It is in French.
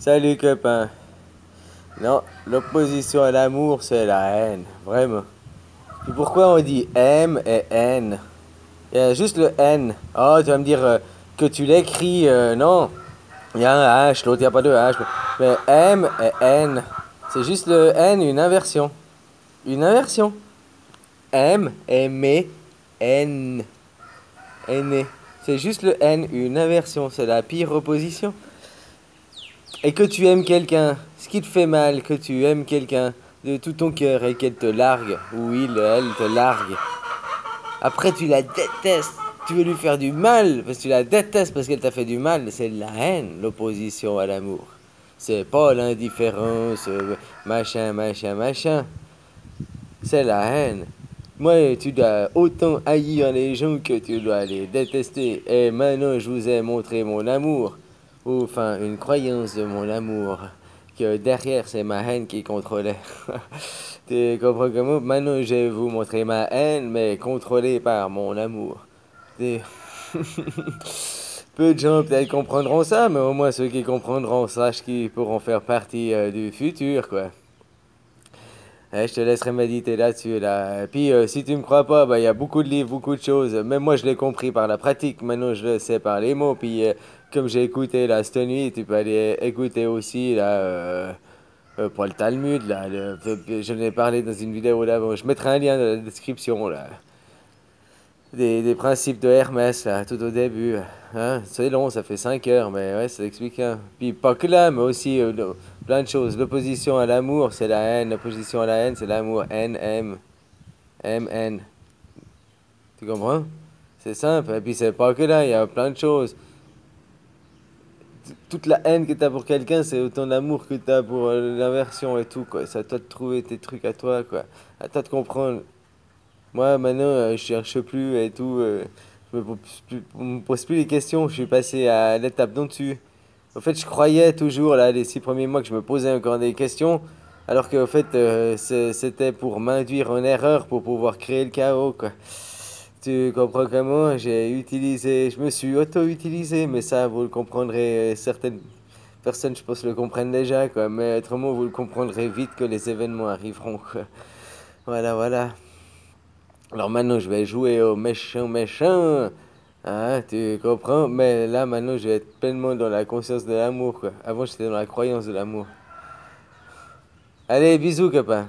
Salut copain. Non, l'opposition à l'amour, c'est la haine, vraiment. Puis pourquoi on dit M et N? Il y a juste le N. Oh, tu vas me dire que tu l'écris, non. Il y a un H, l'autre, il n'y a pas de H. Mais M et N, c'est juste le N, une inversion. Une inversion. M, aimer, N, aîné. C'est juste le N, une inversion. C'est la pire opposition. Et que tu aimes quelqu'un, ce qui te fait mal, que tu aimes quelqu'un de tout ton cœur et qu'elle te largue, ou elle te largue. Après, tu la détestes, tu veux lui faire du mal, parce que tu la détestes parce qu'elle t'a fait du mal. C'est la haine, l'opposition à l'amour. C'est pas l'indifférence, machin, machin, machin. C'est la haine. Moi, tu dois autant haïr les gens que tu dois les détester. Et maintenant, je vous ai montré mon amour. Ou enfin, une croyance de mon amour. Que derrière, c'est ma haine qui contrôlait. Tu comprends comment? Maintenant, je vais vous montrer ma haine, mais contrôlée par mon amour. Tu- Peu de gens peut-être comprendront ça, mais au moins ceux qui comprendront, sachent qu'ils pourront faire partie du futur, quoi. Je te laisserai méditer là-dessus, là. Puis, si tu me crois pas, bah, il y a beaucoup de livres, beaucoup de choses. Même moi, je l'ai compris par la pratique. Maintenant, je le sais par les mots. Puis, comme j'ai écouté, là, cette nuit, tu peux aller écouter aussi, là, pour le Talmud, là. Je l'ai parlé dans une vidéo d'avant. Je mettrai un lien dans la description, là. Des principes de Hermès, là, tout au début. Hein? C'est long, ça fait 5 heures, mais ouais, ça explique. Hein. Puis pas que là, mais aussi plein de choses. L'opposition à l'amour, c'est la haine. L'opposition à la haine, c'est l'amour. N, M, M, N. Tu comprends? C'est simple. Et puis c'est pas que là, il y a plein de choses. Toute la haine que t'as pour quelqu'un, c'est autant d'amour que t'as pour l'inversion et tout, quoi. C'est à toi de trouver tes trucs à toi, quoi. À toi de comprendre. Moi, maintenant, je cherche plus et tout. Me pose plus les questions. Je suis passé à l'étape d'en dessus. Au fait, je croyais toujours, là, les 6 premiers mois, que je me posais encore des questions. Alors qu'au fait, c'était pour m'induire en erreur pour pouvoir créer le chaos, quoi. Tu comprends comment? J'ai utilisé, je me suis auto-utilisé, mais ça, vous le comprendrez. Certaines personnes, je pense, le comprennent déjà, quoi. Mais autrement, vous le comprendrez vite que les événements arriveront, quoi. Voilà, voilà. Alors maintenant, je vais jouer au méchant méchant. Ah, tu comprends? Mais là, maintenant, je vais être pleinement dans la conscience de l'amour, quoi. Avant, j'étais dans la croyance de l'amour. Allez, bisous, copain.